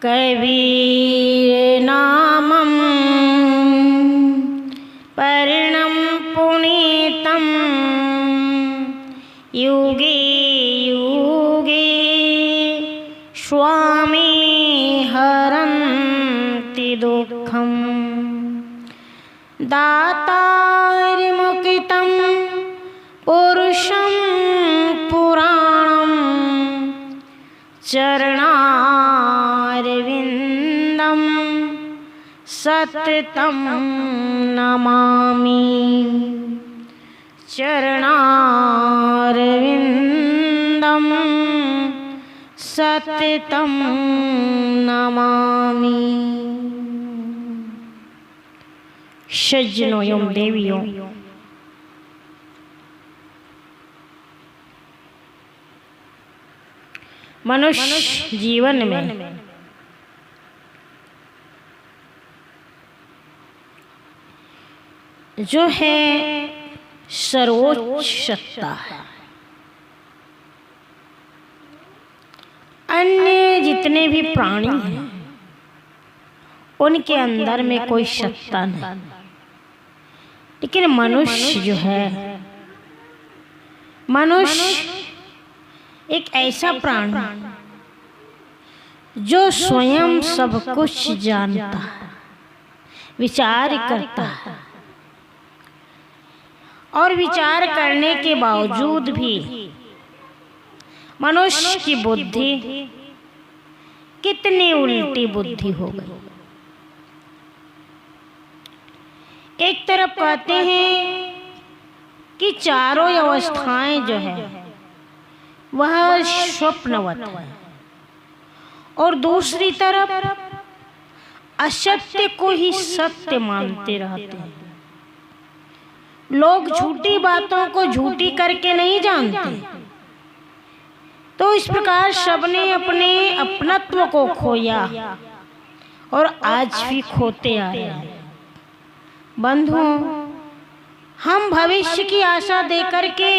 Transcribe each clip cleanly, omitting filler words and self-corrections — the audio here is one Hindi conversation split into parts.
कबीर नामं पर्णं पुनीतं युगे युगे स्वामी हरन्ति दुःखं दातारमुकितं पुरुषं पुराणं चरणारविन्दं सततं नमामि। चरणारविन्दं सततं नमामि। सज्जनों एवं देवियों, मनुष्य जीवन में जो है सर्वोच्च सत्ता है। अन्य जितने भी प्राणी हैं उनके अंदर में कोई सत्ता नहीं, लेकिन मनुष्य जो है, मनुष्य एक ऐसा प्राणी जो स्वयं सब कुछ जानता है, विचार करता है और विचार करने के बावजूद भी मनुष्य की बुद्धि कितनी उल्टी बुद्धि हो गई। एक तरफ कहते हैं कि चारों अवस्थाएं जो है वह स्वप्नवत है, और दूसरी तरफ असत्य को ही सत्य मानते रहते हैं। लोग झूठी बातों को झूठी करके नहीं जानते, तो इस प्रकार सबने अपने अपनत्व को खोया और आज भी खोते आए हैं। बंधुओं, हम भविष्य की आशा देकर के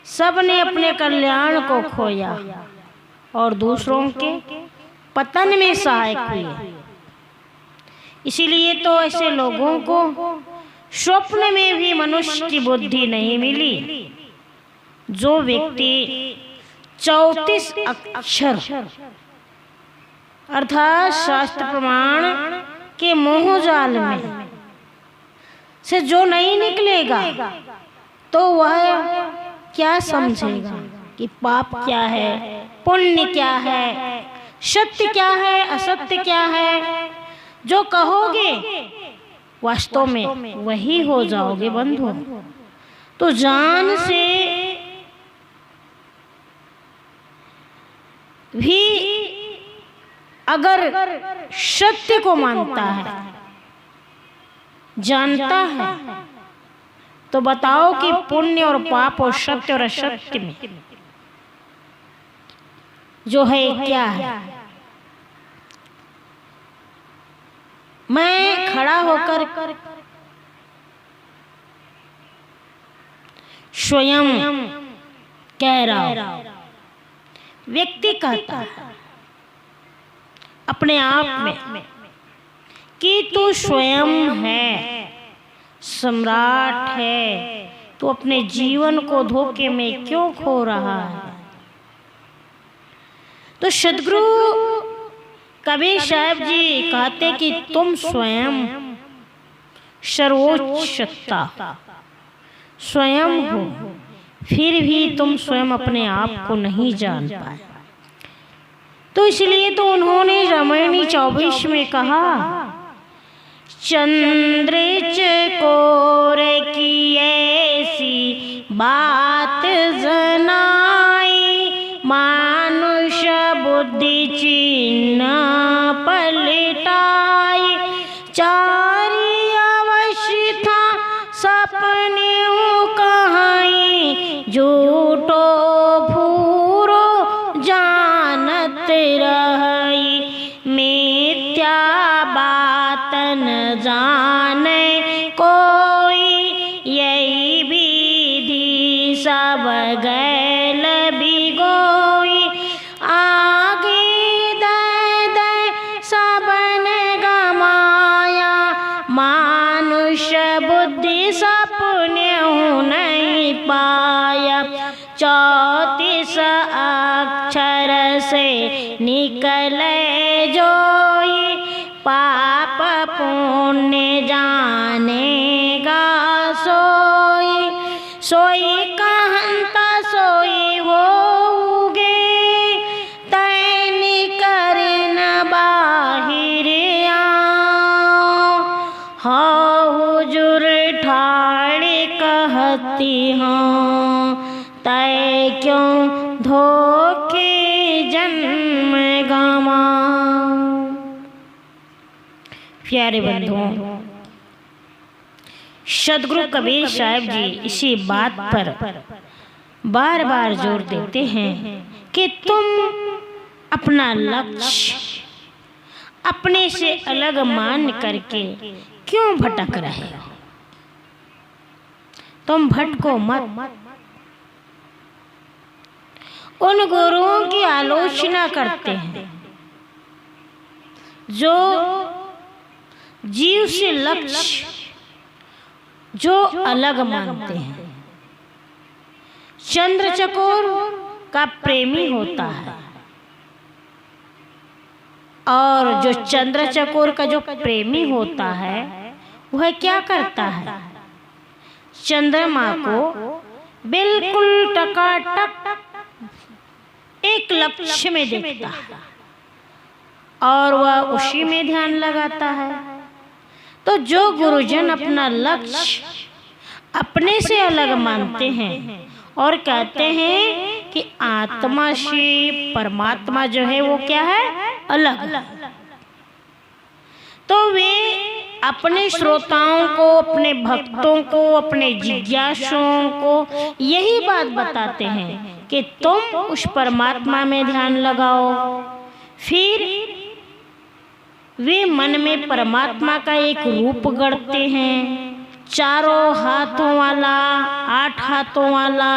सबने अपने कल्याण को खोया और दूसरों के पतन में सहायक हुए। इसीलिए तो ऐसे लोगों को स्वप्न में भी मनुष्य की बुद्धि नहीं मिली। जो व्यक्ति 34 अक्षर अर्थात शास्त्र प्रमाण के मोहजाल में से जो नहीं निकलेगा, तो वह क्या समझेगा कि पाप क्या है, पुण्य क्या है, सत्य क्या है, असत्य क्या है। जो कहोगे वास्तव में वही हो जाओगे बंधु। तो जान से भी अगर सत्य को मानता है, जानता है, तो बताओ कि पुण्य और पाप और सत्य और असत्य में जो है क्या है। मैं खड़ा होकर स्वयं कह रहा हूं, व्यक्ति कहता है अपने आप में कि तू स्वयं है, सम्राट है, तो अपने जीवन को धोखे में क्यों खो रहा है। तो सद्गुरु कबीर साहब जी कहते कि तुम स्वयं सर्वोच्च सत्ता स्वयं हो, फिर भी तुम स्वयं अपने आप को नहीं जान पाए। तो इसलिए तो उन्होंने रामायणी 24 में कहा, चंद्र चकोर की ऐसी बात जनाई, मानुष बुद्धि चिन्ह पलटाई। चारि अवस्था सपने कहाई, झूठो फूरो जानत रही। मिथ्या बात न जाने कोई, यही विधि सब गैल बिगोई। आगे दे सपने नहीं पाया, 34 अक्षर से निकले जोई, पाप पुण्य जानेगा सोई, सोई कहंता सोई होगे, तैनी करन बाहिर हाँ, हुजूर ठाड़ी कहती हाँ, तय क्यों धोखे जन्म गमा। प्यारे बंधुओं, सदगुरु कबीर साहब जी इसी बात पर बार बार जोर देते हैं कि तुम अपना लक्ष्य अपने से अलग मान करके क्यों भटक रहे हो। तुम भटको मत। उन गुरुओं की आलोचना करते हैं जो जीव से लक्ष्य जो अलग मानते हैं। चंद्र चकोर का प्रेमी होता है, और जो चंद्र चकोर का जो प्रेमी होता है वह क्या करता है, चंद्रमा को बिल्कुल टकाटक एक लक्ष्य में देखता है और वह उसी में ध्यान लगाता है। तो जो गुरुजन अपना लक्ष्य अपने से अलग मानते हैं और कहते हैं कि आत्मा से परमात्मा जो है वो क्या है, अलग, तो वे अपने श्रोताओं को, अपने भक्तों को, अपने जिज्ञासुओं को यही बात बताते हैं कि तुम उस परमात्मा में ध्यान लगाओ। फिर वे मन में परमात्मा का एक रूप गढ़ते हैं, 4 हाथों वाला, 8 हाथों वाला,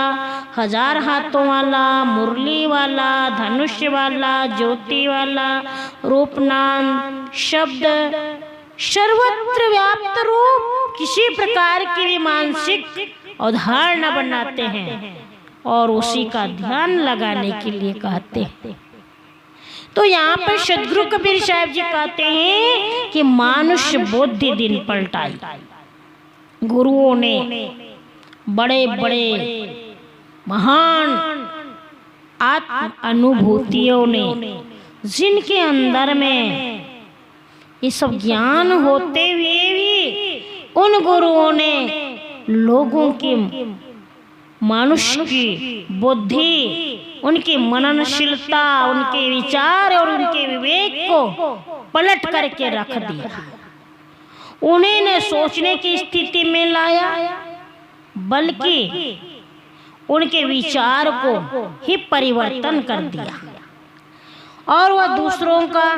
1000 हाथों वाला, मुरली वाला, धनुष वाला, ज्योति वाला, रूपनाम शब्द सर्वत्र व्याप्त रूप किसी प्रकार की भी मानसिक अवधारणा बनाते हैं और उसी का ध्यान लगाने के लिए कहते हैं। तो यहाँ पर सदगुरु कबीर साहब जी कहते हैं कि मानुष बुद्धि दिन पलटाई। गुरुओं ने, बड़े बड़े महान आत्म अनुभूतियों ने, जिनके अंदर में ये सब ज्ञान होते हुए भी उन गुरुओं ने लोगों की, मनुष्य की बुद्धि, उनकी मननशीलता, उनके विचार और उनके विवेक को पलट करके रख दिया। उन्हें न सोचने की स्थिति में लाया, बल्कि उनके विचार को ही परिवर्तन कर दिया और वह दूसरों का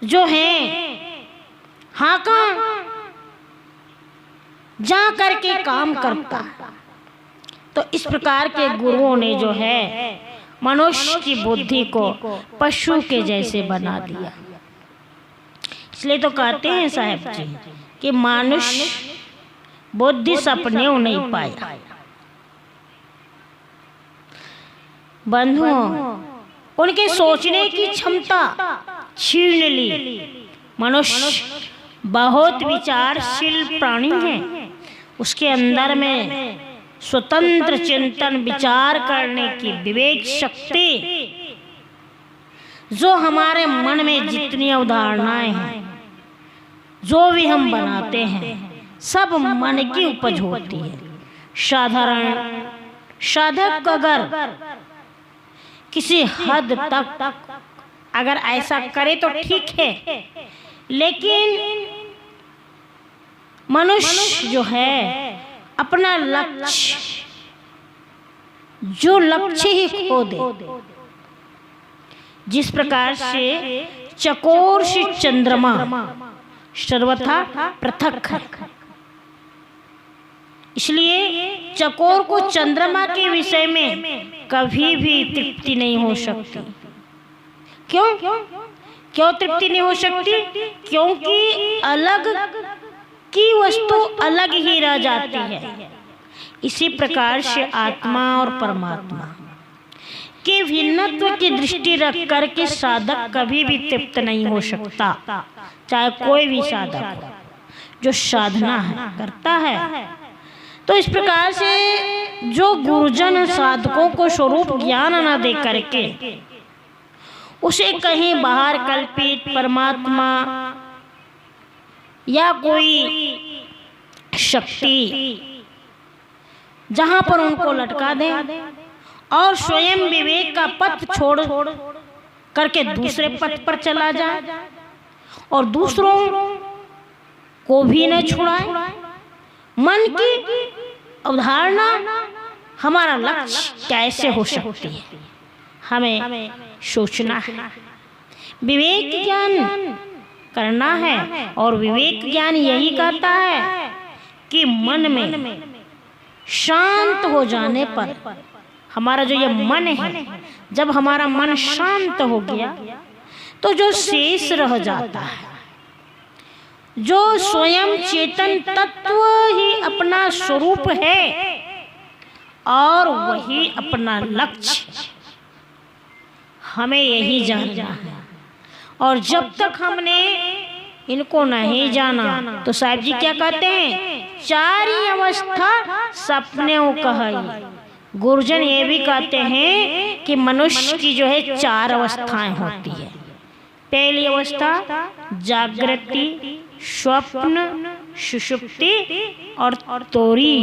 जो है हाका जा करके काम करता। तो इस प्रकार के गुरुओं ने जो है मनुष्य की बुद्धि को पशु के जैसे बना दिया। इसलिए तो कहते हैं साहब जी कि मनुष्य बुद्धि सपने नहीं पाया। बंधुओं, उनके सोचने की क्षमता छीन ली। मनुष्य बहुत विचारशील प्राणी है, उसके अंदर में स्वतंत्र चिंतन, विचार करने की विवेक शक्ति, जो हमारे मन में जितनी अवधारणाएं हैं, जो भी हम बनाते हैं, सब मन की उपज होती है। साधारण साधक अगर किसी हद तक अगर ऐसा करे तो ठीक है, लेकिन मनुष्य जो है अपना लक्ष्य, जो लक्ष्य ही खो दे, जिस प्रकार से चकोर से चंद्रमा सर्वथा पृथक है, इसलिए चकोर को चंद्रमा के विषय में कभी भी तृप्ति नहीं हो सकती। क्यों तृप्ति नहीं हो सकती? क्योंकि अलग की वस्तु अलग ही रह जाती है। इसी प्रकार से आत्मा और परमात्मा के भिन्नत्व की दृष्टि रख करके साधक कभी भी तृप्त नहीं हो सकता, चाहे कोई भी साधक हो जो साधना करता है। तो इस प्रकार से जो गुरुजन साधकों को स्वरूप ज्ञान न दे करके उसे कहीं बाहर कल्पित परमात्मा या कोई शक्ति जहां पर उनको लटका दे और स्वयं विवेक का पथ छोड़ करके दूसरे पथ पर चला जाए और दूसरों को भी न छुड़ाए। मन की अवधारणा हमारा लक्ष्य कैसे हो सकती है, हमें सोचना है, विवेक ज्ञान करना है। और विवेक ज्ञान यही कहता है कि मन में शांत हो जाने पर, हमारा जो ये मन है, जब हमारा मन शांत हो गया तो जो शेष रह जाता है, जो स्वयं चेतन तत्व ही अपना स्वरूप है और वही अपना लक्ष्य, हमें यही जानना है। और जब तक हमने इनको नहीं जाना तो साहिब जी क्या कहते हैं, चार ही अवस्था सपने कही। गुरुजन ये भी कहते हैं कि मनुष्य की जो है चार अवस्थाएं होती है। पहली अवस्था जागृति, स्वप्न, सुषुप्ति और तोरी।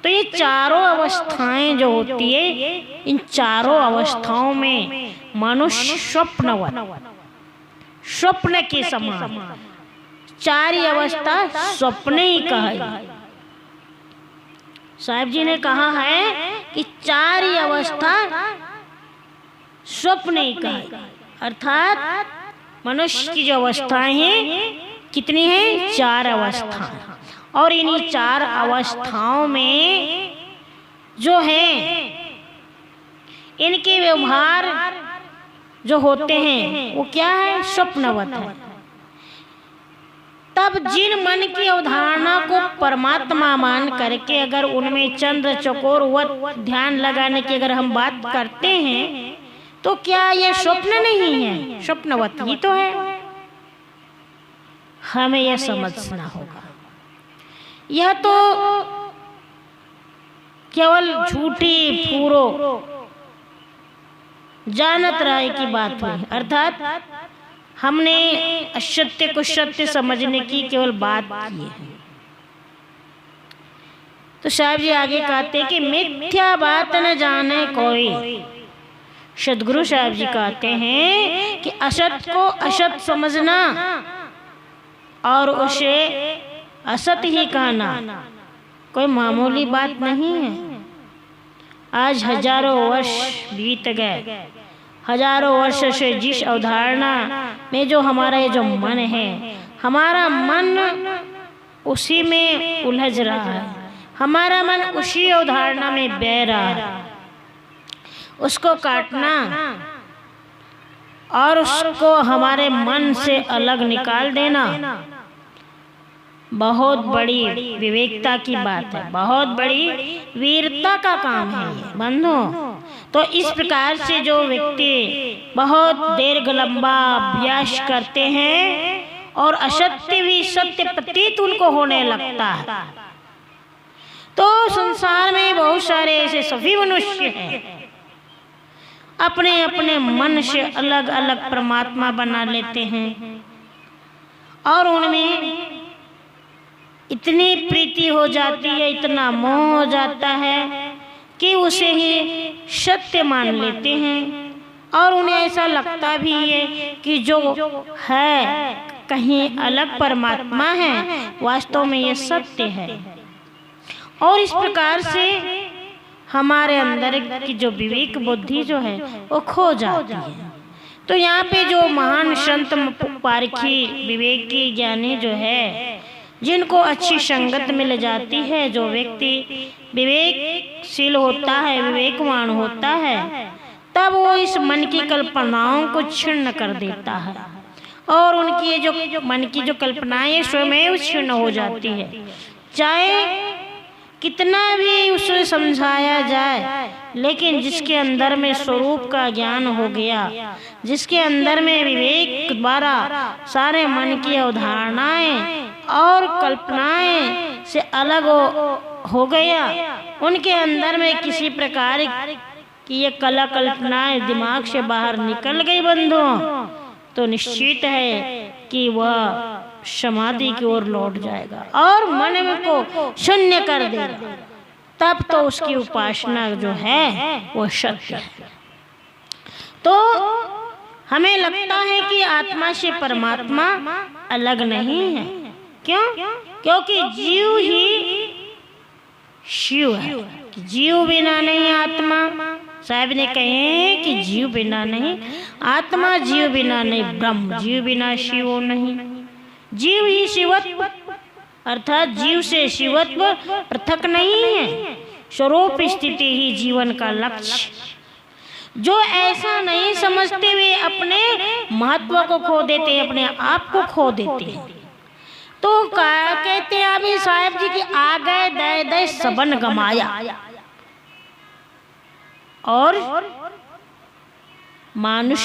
तो ये चारों अवस्थाएं जो होती है, इन चारों अवस्थाओं में मनुष्य स्वप्न के समान, चार ही अवस्था स्वप्न ही कही। साहिब जी ने कहा है कि चार ही अवस्था स्वप्न ही कही, अर्थात मनुष्य की जो अवस्थाएं हैं कितनी हैं, चार अवस्थाएं। और इन्हीं चार अवस्थाओं में जो है इनके व्यवहार जो होते हैं वो क्या है, स्वप्नवत है। तब जिन मन की अवधारणा को परमात्मा मान करके अगर उनमें चंद्र चकोर वत ध्यान लगाने की अगर हम बात करते हैं तो क्या यह स्वप्न नहीं है, स्वप्नवत ही तो है। हमें यह समझना होगा। यह तो केवल झूठी फूरो जानत राय की बात हुई, अर्थात हमने असत्य को सत्य समझने की केवल बात की है। तो साहब जी आगे कहते कि मिथ्या बात न जाने कोई। सदगुरु साहब जी कहते हैं कि असत को असत समझना और उसे असत ही कहना कोई मामूली बात नहीं है। आज हजारों वर्ष बीत गए, हजारों वर्ष से जिस अवधारणा में जो हमारा ये जो मन है, हमारा मन उसी में उलझ रहा है, हमारा मन उसी अवधारणा में बह रहा है। उसको काटना और उसको हमारे मन से अलग निकाल देना बहुत बड़ी विवेकता की बात है, बहुत बड़ी वीरता का काम है ये बंधु। तो इस प्रकार से जो व्यक्ति बहुत दीर्घ लंबा अभ्यास करते हैं और असत्य भी सत्य प्रतीत उनको होने लगता है, तो संसार में बहुत सारे ऐसे सभी मनुष्य हैं अपने अपने मन से अलग अलग परमात्मा बना लेते हैं और उनमें इतनी प्रीति हो जाती है, इतना मोह हो जाता है कि उसे ही सत्य मान लेते हैं। और उन्हें ऐसा लगता भी है कि जो है कहीं अलग परमात्मा है, वास्तव में ये सत्य है। और इस प्रकार से हमारे अंदर की जो विवेक बुद्धि जो है वो खो जाती है। तो यहाँ पे जो महान संत पारखी विवेकी ज्ञानी जो है, जिनको अच्छी संगत मिल जाती है, जो व्यक्ति विवेकशील होता है, विवेकवान होता है, तब वो इस मन की कल्पनाओं को छिन्न कर देता है और उनकी ये जो मन की जो कल्पनाएं स्वयं क्षीण हो जाती है। चाहे कितना भी उसे समझाया जाए, लेकिन जिसके अंदर में स्वरूप का ज्ञान हो गया, जिसके अंदर में विवेक द्वारा सारे मन की अवधारणाएं और कल्पनाएं से अलग हो गया, उनके अंदर में किसी प्रकार की ये कला कल्पनाएं दिमाग से बाहर निकल गई बंधुओं, तो निश्चित है कि वह समाधि की ओर लौट जाएगा और मन को शून्य कर देगा। तब तो उसकी उपासना जो है वो सत्य है। तो हमें लगता है कि आत्मा से परमात्मा अलग नहीं है। क्यों? क्योंकि जीव ही शिव है। जीव बिना नहीं आत्मा। साहब ने कहे कि जीव बिना नहीं आत्मा, जीव बिना नहीं ब्रह्म, जीव बिना शिव नहीं। जीव ही शिवत्व, अर्थात जीव से शिवत्व पृथक नहीं है। स्वरूप स्थिति ही जीवन का लक्ष्य। जो ऐसा नहीं समझते वे अपने महत्व को खो देते हैं, अपने आप को खो देते हैं। तो कहते हैं अभी साहब जी कि आ गए दे दे सबन गमाया, और मानुष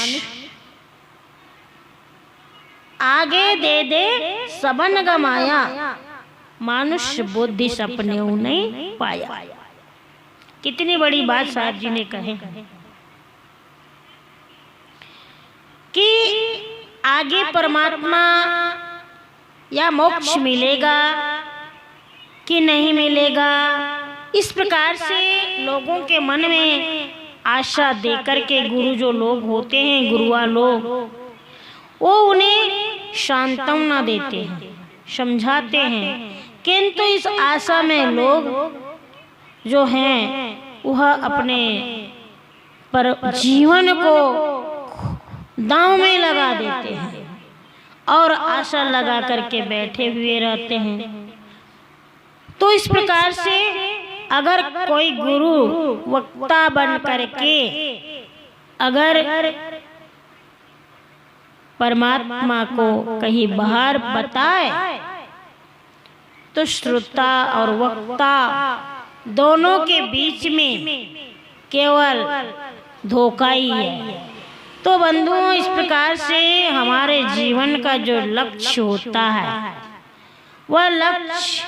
आगे दे दे सबन गमाया, मानुष्य बुद्धि सपने नहीं पाया। कितनी बड़ी बात साहब जी ने कहे कि आगे परमात्मा या मोक्ष मिलेगा कि नहीं मिलेगा, इस प्रकार से लोगों के मन में आशा देकर के गुरु जो लोग होते हैं, गुरुआ लोग, वो उन्हें सांत्वना देते हैं, समझाते हैं, किंतु इस आशा में लोग जो हैं वह अपने पर जीवन को दांव में लगा देते हैं और आशा लगा करके बैठे हुए रहते हैं। तो इस प्रकार से अगर कोई गुरु वक्ता बन करके अगर परमात्मा को कहीं बाहर बताए, तो श्रोता और वक्ता दोनों के बीच में केवल धोखा ही है। तो बंधुओं, इस प्रकार से हमारे जीवन का जो लक्ष्य होता है, वह लक्ष्य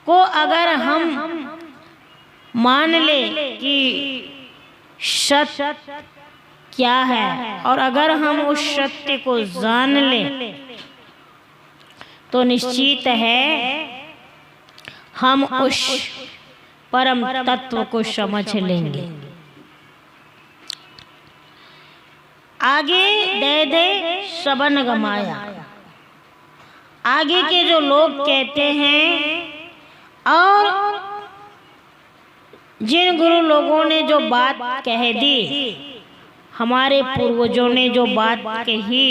को अगर हम मान ले कि सत्य क्या है, और अगर हम उस सत्य को जान ले, तो निश्चित है हम उस परम तत्व को समझ लेंगे। आगे दे दे सबन गमाया, आगे के जो लोग कहते हैं और जिन गुरु लोगों ने जो बात कह दी, हमारे पूर्वजों ने जो बात कही,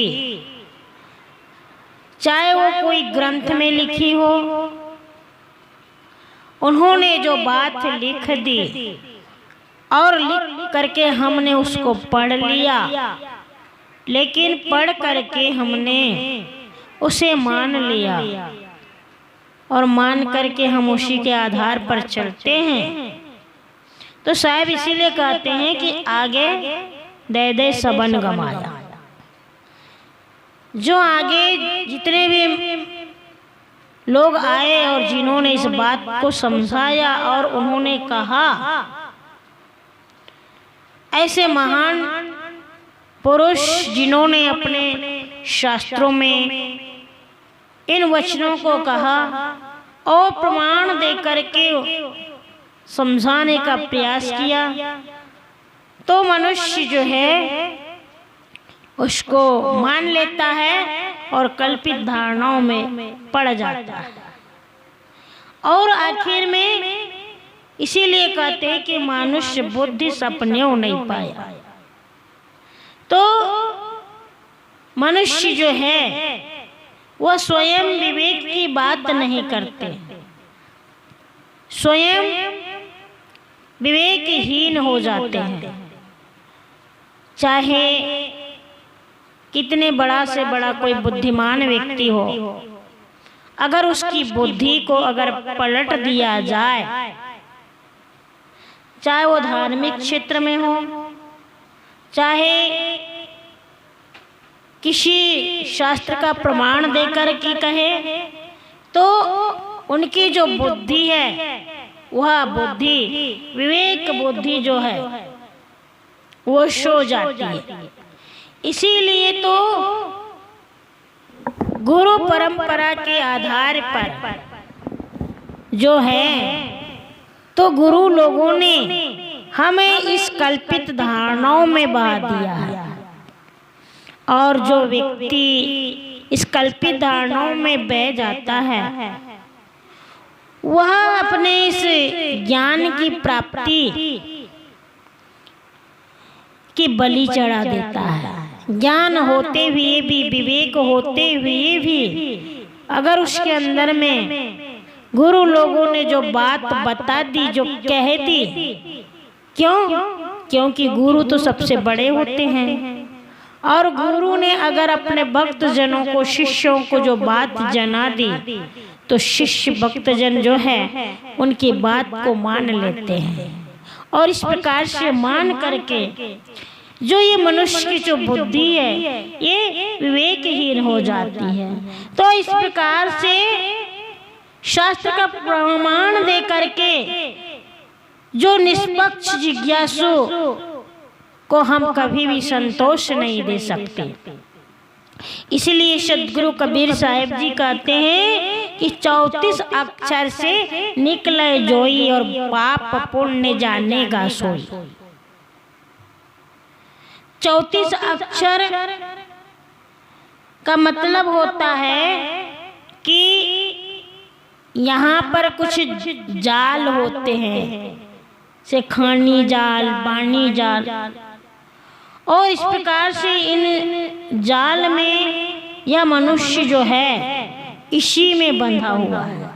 चाहे वो कोई ग्रंथ में लिखी हो, उन्होंने जो बात लिख दी और लिख करके हमने उसको पढ़ लिया, लेकिन पढ़ करके हमने उसे मान लिया और मान करके हम उसी के आधार पर चलते हैं। तो साहब इसीलिए कहते हैं कि आगे दे दे सबन गमाया। जो आगे जितने भी लोग आए और जिन्होंने इस बात को समझाया और उन्होंने कहा, ऐसे महान पुरुष जिन्होंने अपने शास्त्रों में इन वचनों को कहा और प्रमाण देकर के समझाने का प्रयास किया, तो मनुष्य जो है उसको मान लेता है और कल्पित धारणाओं में पड़ जाता है। और आखिर में इसीलिए कहते हैं कि मनुष्य बुद्धि सपने नहीं पाया। तो मनुष्य जो है वह स्वयं विवेक की बात नहीं करते, स्वयं विवेकहीन हो जाते हैं। चाहे कितने बड़ा से बड़ा कोई बुद्धिमान व्यक्ति हो, अगर उसकी बुद्धि को अगर पलट दिया जाए, चाहे वो धार्मिक क्षेत्र में हो, चाहे किसी शास्त्र का प्रमाण देकर के कहे, तो उनकी जो बुद्धि है वह बुद्धि, विवेक बुद्धि जो है वो सो जाती है। इसीलिए तो गुरु परंपरा के आधार पर जो है, तो गुरु लोगों ने हमें इस कल्पित धारणाओं में बहा दिया है, और जो व्यक्ति इस कल्पित धारणाओं में बह जाता है वह अपने इस ज्ञान की प्राप्ति की बलि चढ़ा देता है। ज्ञान होते हुए भी, विवेक होते हुए भी, अगर उसके अंदर में गुरु लोगों ने जो बात बता दी, जो कह दी, क्यों? क्योंकि गुरु तो सबसे बड़े होते हैं, और गुरु ने अगर अपने भक्त जनों को, शिष्यों को जो बात जना दी, तो शिष्य भक्तजन जो है उनकी बात को मान लेते हैं, और इस प्रकार से मान करके जो ये मनुष्य की जो बुद्धि है ये विवेकहीन हो जाती है। तो इस प्रकार से शास्त्र का प्रमाण दे करके जो निष्पक्ष जिज्ञासु को हम कभी भी संतोष नहीं दे सकते। इसलिए सदगुरु कबीर साहिब जी कहते हैं कि 34 अक्षर से निकले जोई, और पाप पुण्य जानेगा सोई। 34 अक्षर का मतलब होता है कि यहाँ पर कुछ जाल होते हैं, से खानी जाल, बानी जाल, और इस प्रकार से इन जाल में यह मनुष्य जो है इसी में बंधा हुआ है।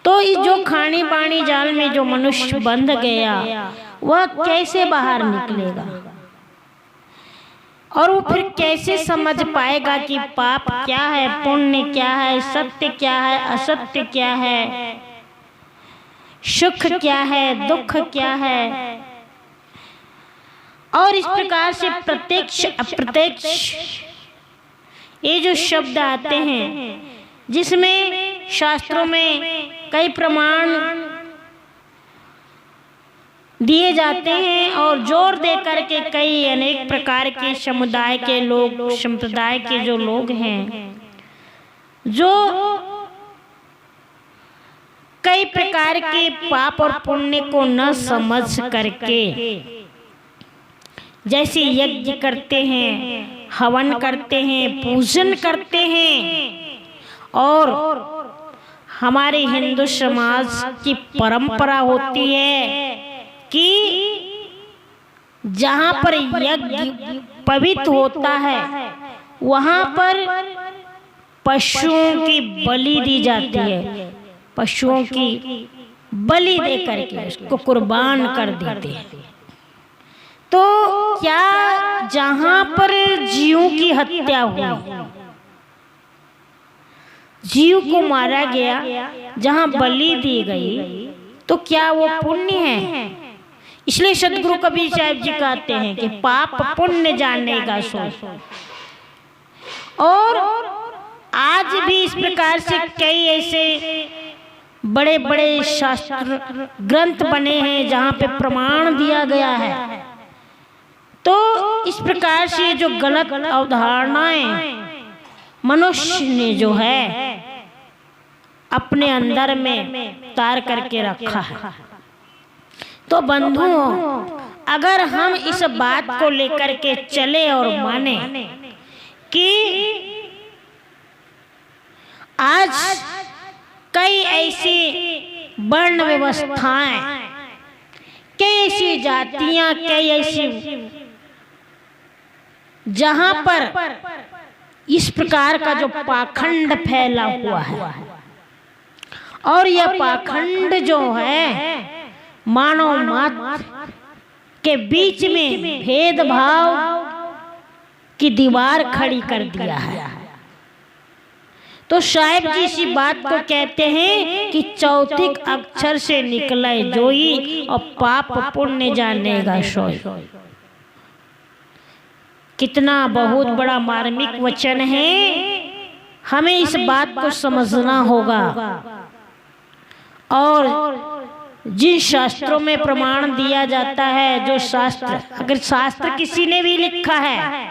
तो इस जो खानी बानी जाल में जो मनुष्य बंध गया वह कैसे बाहर निकलेगा, और वो फिर कैसे समझ पाएगा कि पाप क्या है, पुण्य क्या है, सत्य क्या है, असत्य क्या है, सुख क्या है, दुख क्या है। और इस प्रकार से प्रत्यक्ष अप्रत्यक्ष ये जो शब्द आते हैं, जिसमें शास्त्रों में कई प्रमाण दिए जाते हैं, और जोर दे करके कई अनेक प्रकार के समुदाय के लोग, संप्रदाय के जो लोग हैं, जो कई प्रकार के पाप और पुण्य को न समझ करके जैसे यज्ञ करते हैं, हवन करते हैं, पूजन करते हैं, और हमारे हिंदू समाज की परंपरा होती है कि जहाँ पर यज्ञ पवित्र होता है वहाँ पर पशुओं की बलि दी जाती है, पशुओं की बलि दे करके उसको कुर्बान कर देते हैं। तो क्या जहाँ पर जीवों की हत्या हुई, जीव को मारा गया, जहाँ बलि दी गई, तो क्या वो पुण्य है? इसलिए सदगुरु कबीर साहिब जी कहते हैं कि पाप पुण्य जानेगा सोई। और आज भी इस प्रकार से कई ऐसे बड़े बड़े शास्त्र ग्रंथ बने हैं जहाँ पे प्रमाण दिया गया है। तो इस प्रकार से जो गलत अवधारणाएं मनुष्य ने जो है अपने अंदर में तार करके रखा है। तो बंधुओं, अगर हम इस बात को लेकर के चले और माने कि आज कई ऐसी वर्ण व्यवस्थाएं, कई ऐसी जातियां, कई ऐसी जहां पर इस प्रकार का जो पाखंड फैला हुआ है, और यह पाखंड जो है मानव मात्र के बीच में भेदभाव की दीवार खड़ी कर दिया है। तो साहेब जी इसी बात को कहते हैं कि चौथिक अक्षर से निकले जोई और पाप पुण्य जानेगा सोई। कितना बहुत बड़ा मार्मिक वचन है, हमें इस बात को समझना होगा। और जिन शास्त्रों में प्रमाण दिया जाता है, जो शास्त्र, अगर शास्त्र किसी ने भी लिखा है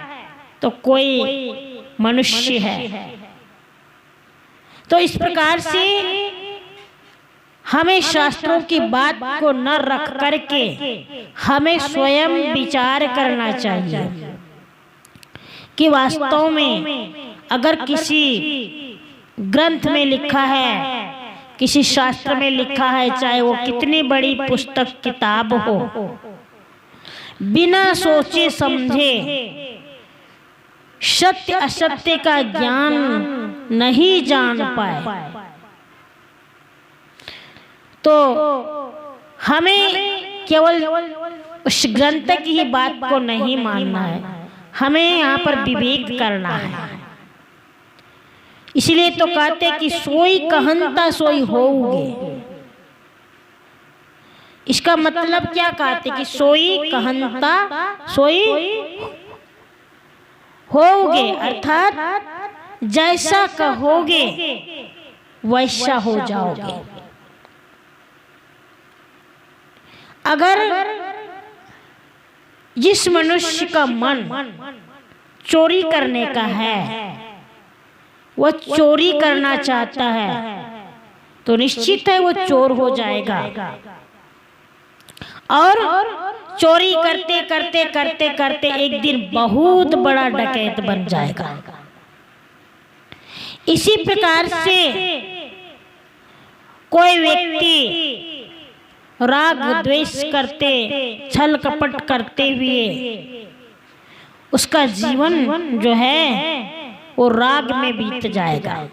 तो कोई मनुष्य है। तो इस प्रकार से हमें शास्त्रों की बात को न रख करके हमें स्वयं विचार करना चाहिए कि वास्तव में अगर किसी ग्रंथ में लिखा है, किसी शास्त्र में लिखा है, चाहे वो कितनी बड़ी पुस्तक किताब हो, बिना सोचे समझे सत्य असत्य का ज्ञान नहीं जान पाए तो हमें केवल उस ग्रंथ की ही बात को नहीं मानना है, हमें यहाँ पर विवेक करना है। इसलिए तो कहते कि सोई कहंता सोई होउगे। इसका मतलब क्या कहते कि सोई कहंता सोई होगे, अर्थात जैसा कहोगे वैसा हो जाओगे। अगर जिस मनुष्य का मन चोरी करने का है, वह चोरी करना चाहता है, तो निश्चित है वो चोर हो जाएगा। और चोरी करते करते करते करते एक दिन बहुत बड़ा डकैत बन जाएगा। इसी प्रकार से कोई व्यक्ति राग द्वेष करते, छल कपट करते हुए उसका जीवन जो है वो राग में बीत जाएगा।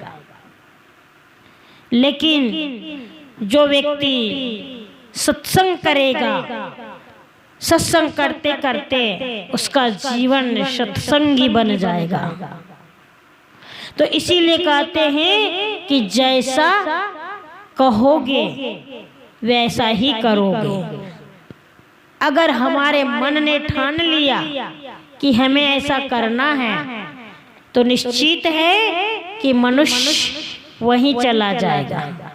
लेकिन जो व्यक्ति सत्संग करेगा, सत्संग करते करते उसका जीवन सत्संगी बन जाएगा। तो इसीलिए कहते हैं कि जैसा कहोगे वैसा ही करोगे। अगर हमारे मन ने ठान लिया कि हमें ऐसा करना है तो निश्चित है कि मनुष्य वहीं चला जाएगा।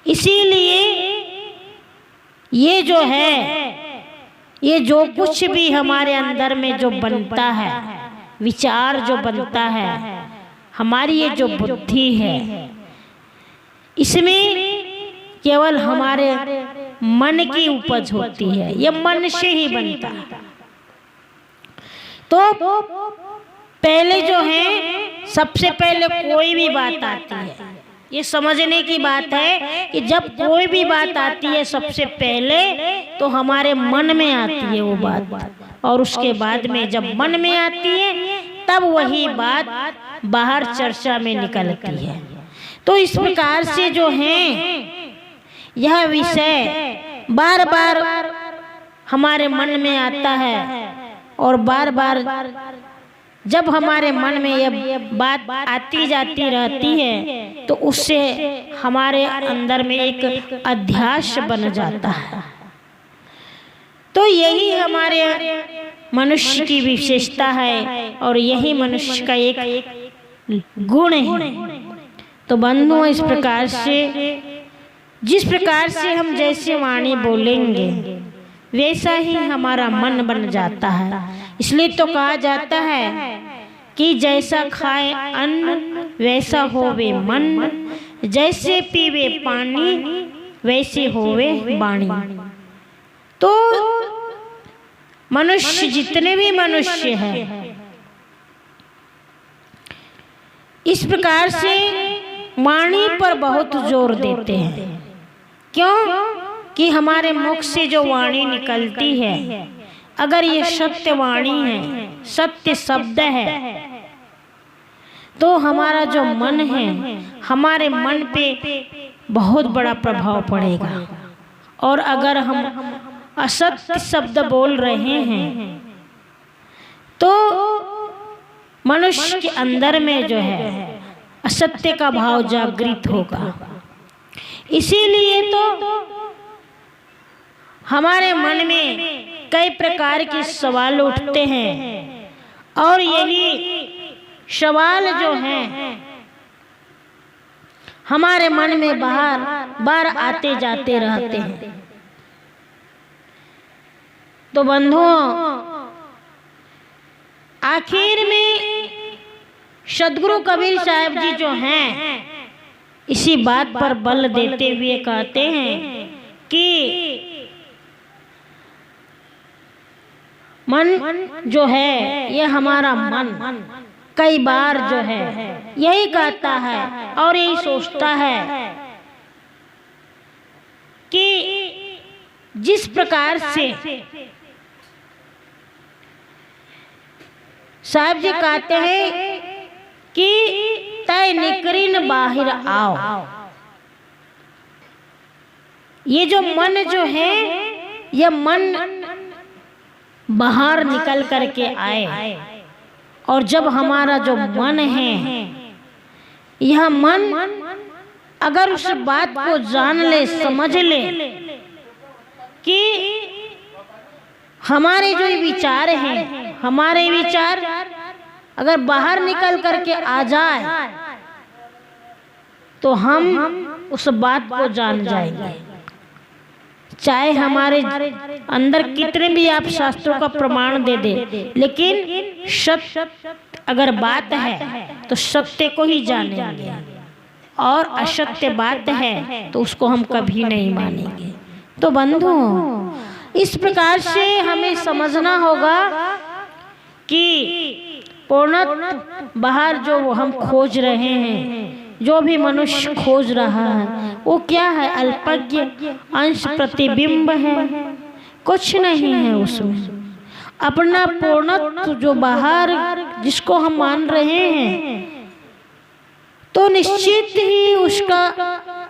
इसीलिए ये जो है, ये जो कुछ भी हमारे अंदर में जो बनता है, विचार जो बनता है, हमारी ये जो बुद्धि है, इसमें केवल हमारे मन की उपज होती है, ये मन से ही बनता है। तो पहले जो है, सबसे पहले कोई भी बात आती है, ये समझने की बात है कि जब कोई भी बात आती है सबसे पहले तो हमारे मन में आती है वो बात, और उसके बाद में जब मन में आती है तब वही बात बाहर चर्चा में निकलती है। तो इस प्रकार से जो है यह विषय बार बार हमारे मन में आता है, और बार बार जब हमारे मन में यह बात आती जाती रहती है तो उससे हमारे अंदर में एक अध्यास बन जाता है। तो यही हमारे मनुष्य की विशेषता है और यही मनुष्य का एक गुण है। तो बंधुओं, इस प्रकार से जिस प्रकार से हम जैसे वाणी बोलेंगे वैसा ही हमारा मन बन जाता है। इसलिए तो कहा जाता है कि जैसा खाए अन्न वैसा होवे मन, जैसे पीवे पानी वैसे होवे वाणी। तो मनुष्य, जितने भी मनुष्य हैं, इस प्रकार से वाणी पर बहुत जोर देते हैं। क्यों? कि हमारे मुख से जो वाणी निकलती है, अगर ये सत्य वाणी है, सत्य शब्द है, तो हमारा जो मन है, हमारे मन पे बहुत बड़ा प्रभाव पड़ेगा। और अगर हम असत्य शब्द बोल रहे हैं तो मनुष्य के अंदर में जो है असत्य का भाव जागृत होगा। इसीलिए तो हमारे मन में कई प्रकार के सवाल उठते हैं और यही सवाल जो हैं हमारे मन में बार बार आते जाते रहते हैं। तो बंधुओं, आखिर में सदगुरु कबीर साहब जी जो हैं इसी बात पर बल देते हुए कहते हैं कि मन जो है ये हमारा मन कई बार जो है यही कहता है और यही सोचता है कि जिस प्रकार से साहब जी कहते हैं कि तय निकरिन बाहर आओ, ये जो मन जो है ये मन बाहर निकल करके आए। और जब हमारा जो मन है यह मन अगर उस बात को जान ले, समझ ले कि हमारे जो विचार हैं, हमारे विचार अगर बाहर निकल करके आ जाए तो हम उस बात को जान जाएंगे। चाहे हमारे अंदर कितने भी आप शास्त्रों का प्रमाण दे दे, लेकिन सत्य अगर बात है तो सत्य को ही जानेंगे और असत्य बात है तो उसको हम कभी नहीं मानेंगे। तो बंधु, इस प्रकार से हमें समझना होगा कि पूर्णतः बाहर जो हम खोज रहे हैं, जो भी मनुष्य खोज रहा है वो क्या है? अल्पज्ञ अंश प्रतिबिंब है, कुछ नहीं है उसमें। अपना पूर्णत्व जो बाहर जिसको हम मान रहे हैं तो निश्चित ही उसका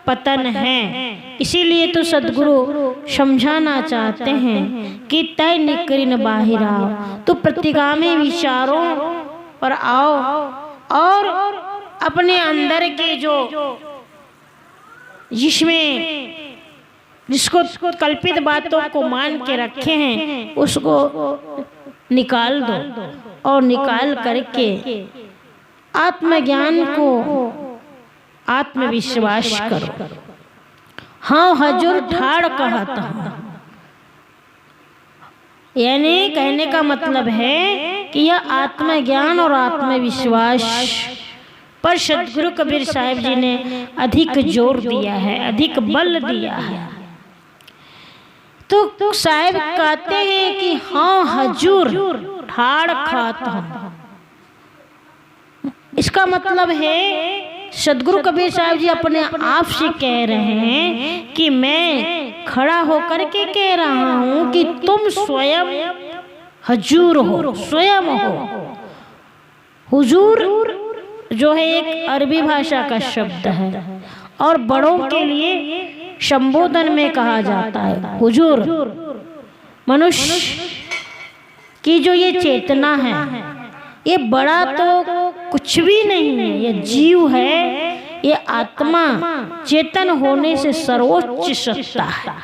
पतन है। इसीलिए तो सद्गुरु समझाना चाहते हैं कि तय निकरिन बाहिर आओ, तो प्रतिगामी विचारों पर आओ और अपने अंदर के जो जिसको कल्पित बातों को मान के रखे हैं उसको निकाल दो और निकाल करके आत्मज्ञान को आत्मविश्वास करो। हाँ हजूर ठाड़ कहता हूँ, यानी कहने का मतलब है कि यह आत्मज्ञान और आत्मविश्वास पर सद्गुरु कबीर साहब जी ने अधिक जोर दिया है, अधिक बल दिया है। तो साहब कहते हैं कि हाँ हजूर ठाड़ खाता हूँ। इसका मतलब है सद्गुरु कबीर साहब जी अपने आप से कह रहे हैं कि मैं खड़ा होकर के कह रहा हूँ कि तुम स्वयं हजूर हो, स्वयं हो। हुजूर जो है एक अरबी भाषा का शब्द है और बड़ों के लिए संबोधन में कहा जाता है हुजूर। मनुष्य की जो ये चेतना है ये बड़ा तो कुछ भी नहीं है, ये जीव है, ये आत्मा चेतन होने से सर्वोच्च सत्ता है।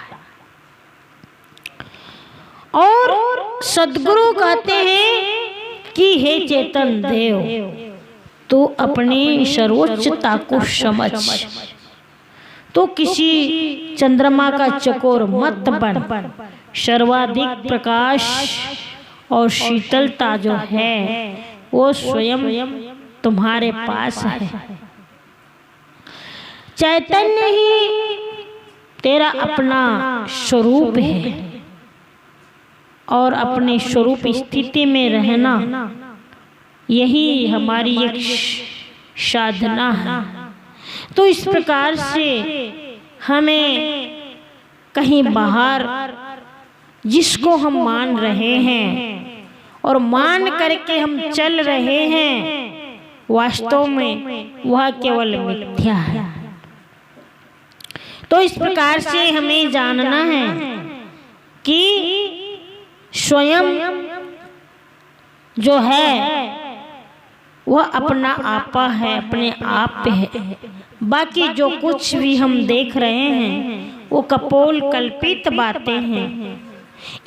और सद्गुरु कहते हैं कि हे चेतन देव, तो अपनी सर्वोच्चता को समझ, तो किसी चंद्रमा का चकोर मत बन। सर्वाधिक प्रकाश और शीतलता जो है वो स्वयं तुम्हारे पास है। चैतन्य ही तेरा अपना स्वरूप है और अपने स्वरूप स्थिति में रहना यही हमारी एक साधना है। तो इस प्रकार से हमें कहीं बाहर जिसको हम मान रहे हैं और मान करके हम चल रहे हैं, वास्तव में वह केवल मिथ्या है। तो इस प्रकार से हमें जानना है कि स्वयं जो है वह अपना आपा है, अपने आप है। बाकी जो कुछ भी हम देख रहे हैं वो कपोल कल्पित बातें हैं।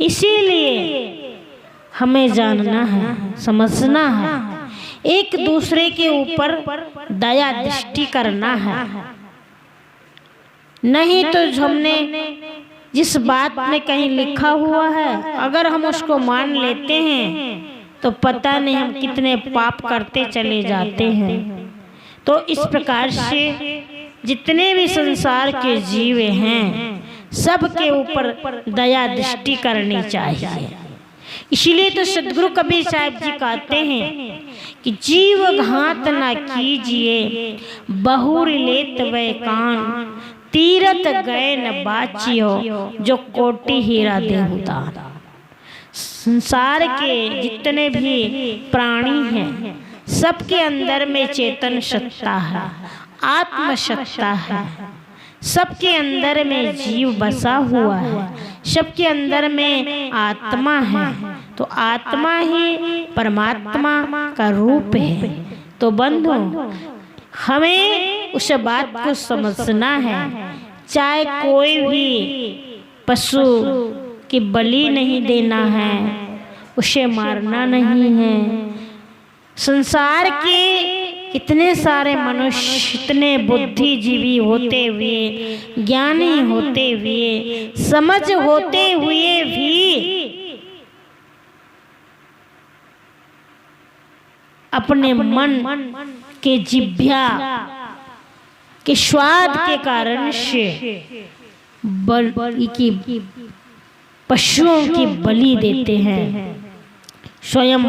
इसीलिए हमें जानना है, समझना है, एक दूसरे के ऊपर दया दृष्टि करना है। नहीं तो हमने जिस बात में कहीं लिखा हुआ है अगर हम उसको मान लेते हैं तो पता नहीं हम कितने पाप करते चले जाते हैं। तो इस प्रकार से जितने भी संसार के जीव हैं सबके ऊपर दया दृष्टि करनी चाहिए। इसलिए तो सदगुरु कबीर साहब जी कहते हैं कि जीव घात ना कीजिए, बहुर लेत वै कान, तीरथ गए न बाचियो, जो कोटि हीरा देहु दान। संसार के जितने भी प्राणी हैं सबके अंदर में चेतन सत्ता है, आत्म सत्ता है। सबके अंदर में जीव बसा हुआ है, सबके अंदर में आत्मा है। तो आत्मा ही परमात्मा का रूप है। तो बंधु हमें उस बात को समझना है। चाहे कोई भी पशु की बलि नहीं देना है, उसे मारना नहीं है। संसार के कितने सारे मनुष्य इतने बुद्धिजीवी होते हुए, ज्ञानी होते हुए, समझ होते हुए भी अपने मन के जिह्वा के स्वाद के कारण से पशुओं की बलि देते हैं, स्वयं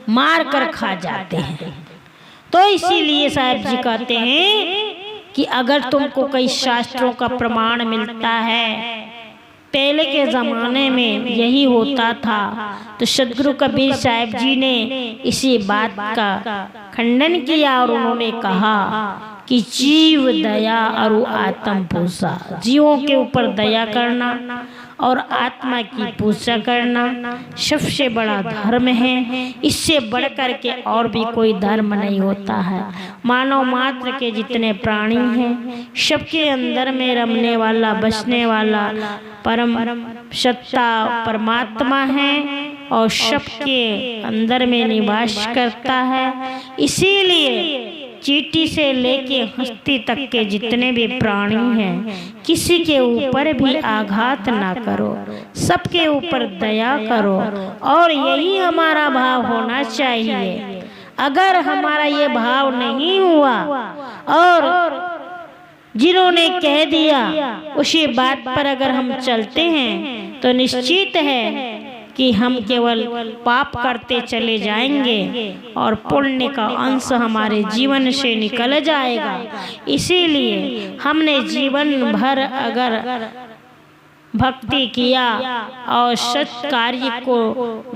मार कर खा जाते हैं। तो इसीलिए साहब जी कहते हैं कि अगर तुमको कई शास्त्रों का प्रमाण मिलता है, पहले के ज़माने में यही होता था, तो सदगुरु कबीर साहब जी ने इसी बात का खंडन किया और उन्होंने कहा कि जीव दया और आत्म पूजा, जीवों के ऊपर दया करना और आत्मा की पूजा करना सबसे बड़ा धर्म है। इससे बढ़ कर के और भी कोई धर्म नहीं होता है। मानव मात्र के जितने प्राणी हैं सबके अंदर में रमने वाला, बसने वाला परम सत्ता परमात्मा है और सबके अंदर में निवास करता है। इसीलिए चींटी से लेके हस्ती तक के जितने भी प्राणी हैं किसी के ऊपर भी आघात ना करो, सबके ऊपर दया करो। और यही हमारा भाव होना चाहिए। अगर हमारा ये भाव नहीं हुआ और जिन्होंने कह दिया उसी बात पर अगर हम चलते हैं तो निश्चित है कि हम केवल पाप करते चले जाएंगे और पुण्य का अंश हमारे जीवन से निकल जाएगा। इसीलिए हमने जीवन भर अगर भक्ति किया और सत कार्य को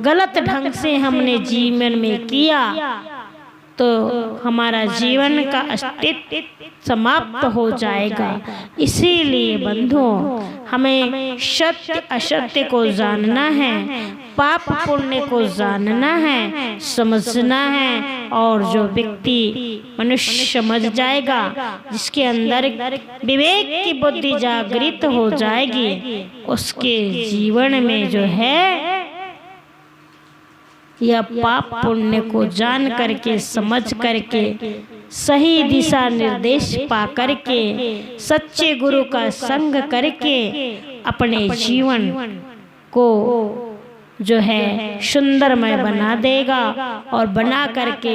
गलत ढंग से हमने जीवन में किया तो हमारा जीवन का अस्तित्व समाप्त हो जाएगा। इसीलिए बंधुओं हमें सत्य असत्य को जानना है, पाप पुण्य को जानना है, समझना है। और जो व्यक्ति मनुष्य समझ जाएगा, जिसके अंदर विवेक की बुद्धि जागृत हो जाएगी, उसके जीवन में जो है यह पाप पुण्य को जान करके, समझ करके, सही दिशा निर्देश पा करके, सच्चे गुरु का संग करके अपने जीवन को जो है सुंदरमय बना देगा और बना करके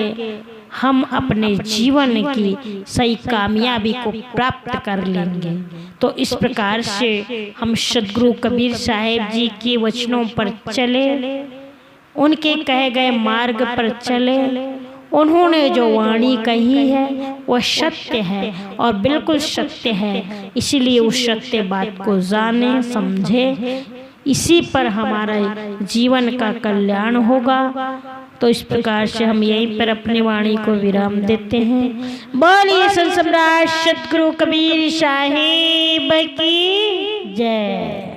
हम अपने जीवन की सही कामयाबी को प्राप्त कर लेंगे। तो इस प्रकार से हम सदगुरु कबीर साहेब जी के वचनों पर चले, उनके कहे गए मार्ग पर चले। उन्होंने जो वाणी कही है वह सत्य है और बिल्कुल सत्य है। इसीलिए उस सत्य बात को जाने, समझे, इसी पर हमारा जीवन का कल्याण होगा। तो इस प्रकार से हम यहीं पर अपनी वाणी को विराम देते हैं। बोलिए संत सम्राट सदगुरु कबीर साहिब की जय।